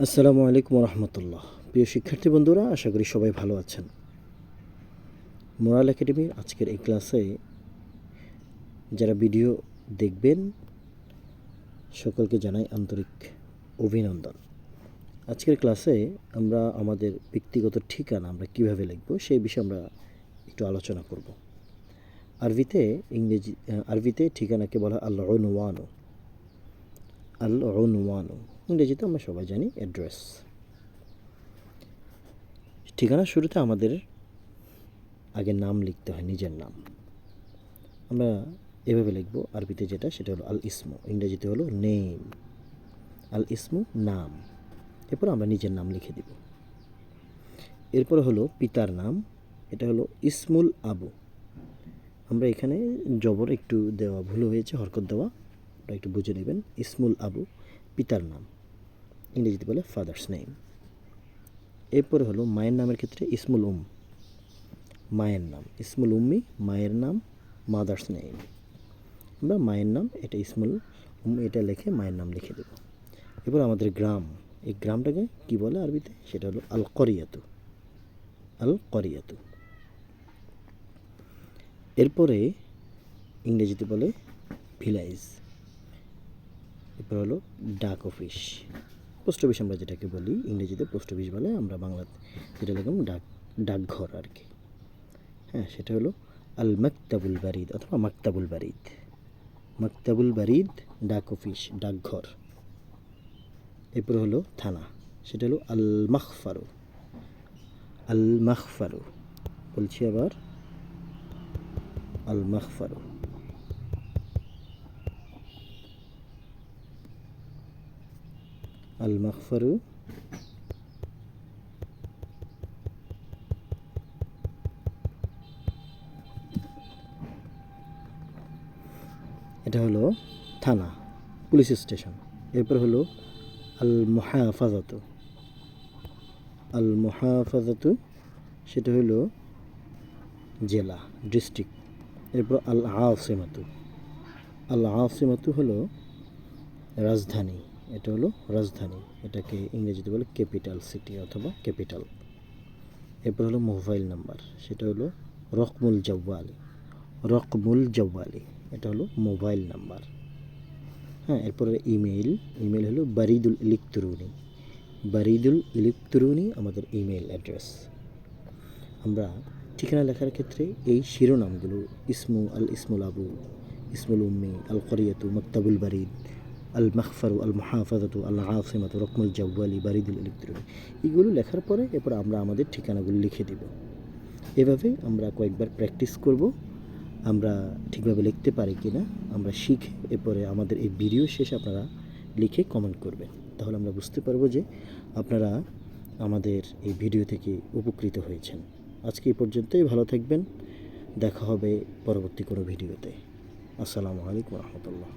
আসসালামু আলাইকুম রহমতুল্লাহ। প্রিয় শিক্ষার্থী বন্ধুরা, আশা করি সবাই ভালো আছেন। মোরাল একাডেমির আজকের এই ক্লাসে যারা ভিডিও দেখবেন সকলকে জানাই আন্তরিক অভিনন্দন। আজকের ক্লাসে আমরা আমাদের ব্যক্তিগত ঠিকানা আমরা কিভাবে লিখব সেই বিষয়ে আমরা একটু আলোচনা করব। আরবিতে ঠিকানাকে বলা আল-উনওয়ানু। আল-উনওয়ানু ইংরেজিতে আমরা সবাই জানি অ্যাড্রেস। ঠিকানার শুরুতে আমাদের আগে নাম লিখতে হয়, নিজের নাম। আমরা এভাবে লিখব আরবিতে, সেটা হলো আল ইসমু, ইংরেজিতে হলো নেম। আল ইসমু নাম, এরপর আমরা নিজের নাম লিখে দিব। এরপর হলো পিতার নাম, এটা হলো ইসমুল আবু। আমরা এখানে জবর একটু দেওয়া ভুল হয়েছে, হরকত দেওয়া, ওটা একটু বুঝে নেবেন। ইসমুল আবু পিতার নাম, ইংরেজিতে বলে ফাদার্স নেম। এরপরে হলো মায়ের নামের ক্ষেত্রে ইসমুল মায়ের নাম, ইসমুল উম্মি মায়ের নাম, মাদার্স নেম। আমরা মায়ের নাম, এটা ইসমুল এটা লিখে মায়ের নাম লিখে দেব। এবার আমাদের গ্রাম, এই গ্রামটাকে কি বলে আরবিতে, সেটা হলো আল করিয়াতু। আল করিয়াতু। এরপরে ইংরেজিতে বলে ভিলেজ। এরপর হলো ডাক অফিস, পোস্ট অফিস আমরা যেটাকে বলি, ইংরেজিতে পোস্ট অফিস বলে, আমরা বাংলাতে যেটা লিখলাম ডাকঘর আর কি। হ্যাঁ, সেটা হলো আল মাকতাবুল বারিদ অথবা মাকতাবুল বারিদ। মাকতাবুল বারিদ ডাক অফিস, ডাকঘর। এরপর হলো থানা, সেটা হলো আল মাখফারু। আল মাখফারু, বলছি আবার, আল মাখফারু। আল মাখফারু। এটা হলো থানা, পুলিশ স্টেশন। এরপর হলো আল মুহাফাজাতু। আল মুহাফাজাতু, সেটা হলো জেলা, ডিস্ট্রিক্ট। এরপর আল আসিমাতু। আল আসিমাতু হলো রাজধানী, এটা হলো রাজধানী, এটাকে ইংরেজিতে বলে ক্যাপিটাল সিটি অথবা ক্যাপিটাল। এরপর হলো মোবাইল নাম্বার, সেটা হলো রকমুল জাওয়ালি। রকমুল জাওয়ালি, এটা হলো মোবাইল নাম্বার। হ্যাঁ, এরপরে ইমেইল। ইমেইল হলো বারিদুল ইলেকট্রনি। বারিদুল ইলেকট্রনি আমাদের ইমেইল অ্যাড্রেস। আমরা ঠিকানা লেখার ক্ষেত্রে এই শিরোনামগুলো, ইসমুল আবু, ইসমুল উম্মি, আল করিয়াতু, মাকতাবুল বারিদ, আল মাখফারু, আল মুহাফাজাতু, আল আসিমাতু, রকমুল জাওয়ালি, বারিদুল ইলেকট্রনি, এগুলো লেখার পরে এরপর আমরা আমাদের ঠিকানাগুলো লিখে দিব। এভাবে আমরা কয়েকবার প্র্যাকটিস করব, আমরা ঠিকভাবে লিখতে পারি কি না আমরা শিখে এরপরে আমাদের এই ভিডিও শেষে আপনারা লিখে কমেন্ট করবেন। তাহলে আমরা বুঝতে পারবো যে আপনারা আমাদের এই ভিডিও থেকে উপকৃত হয়েছেন। আজকে এই পর্যন্তই, ভালো থাকবেন, দেখা হবে পরবর্তী কোনো ভিডিওতে। আসসালামু আলাইকুম রহমতুল্লাহ।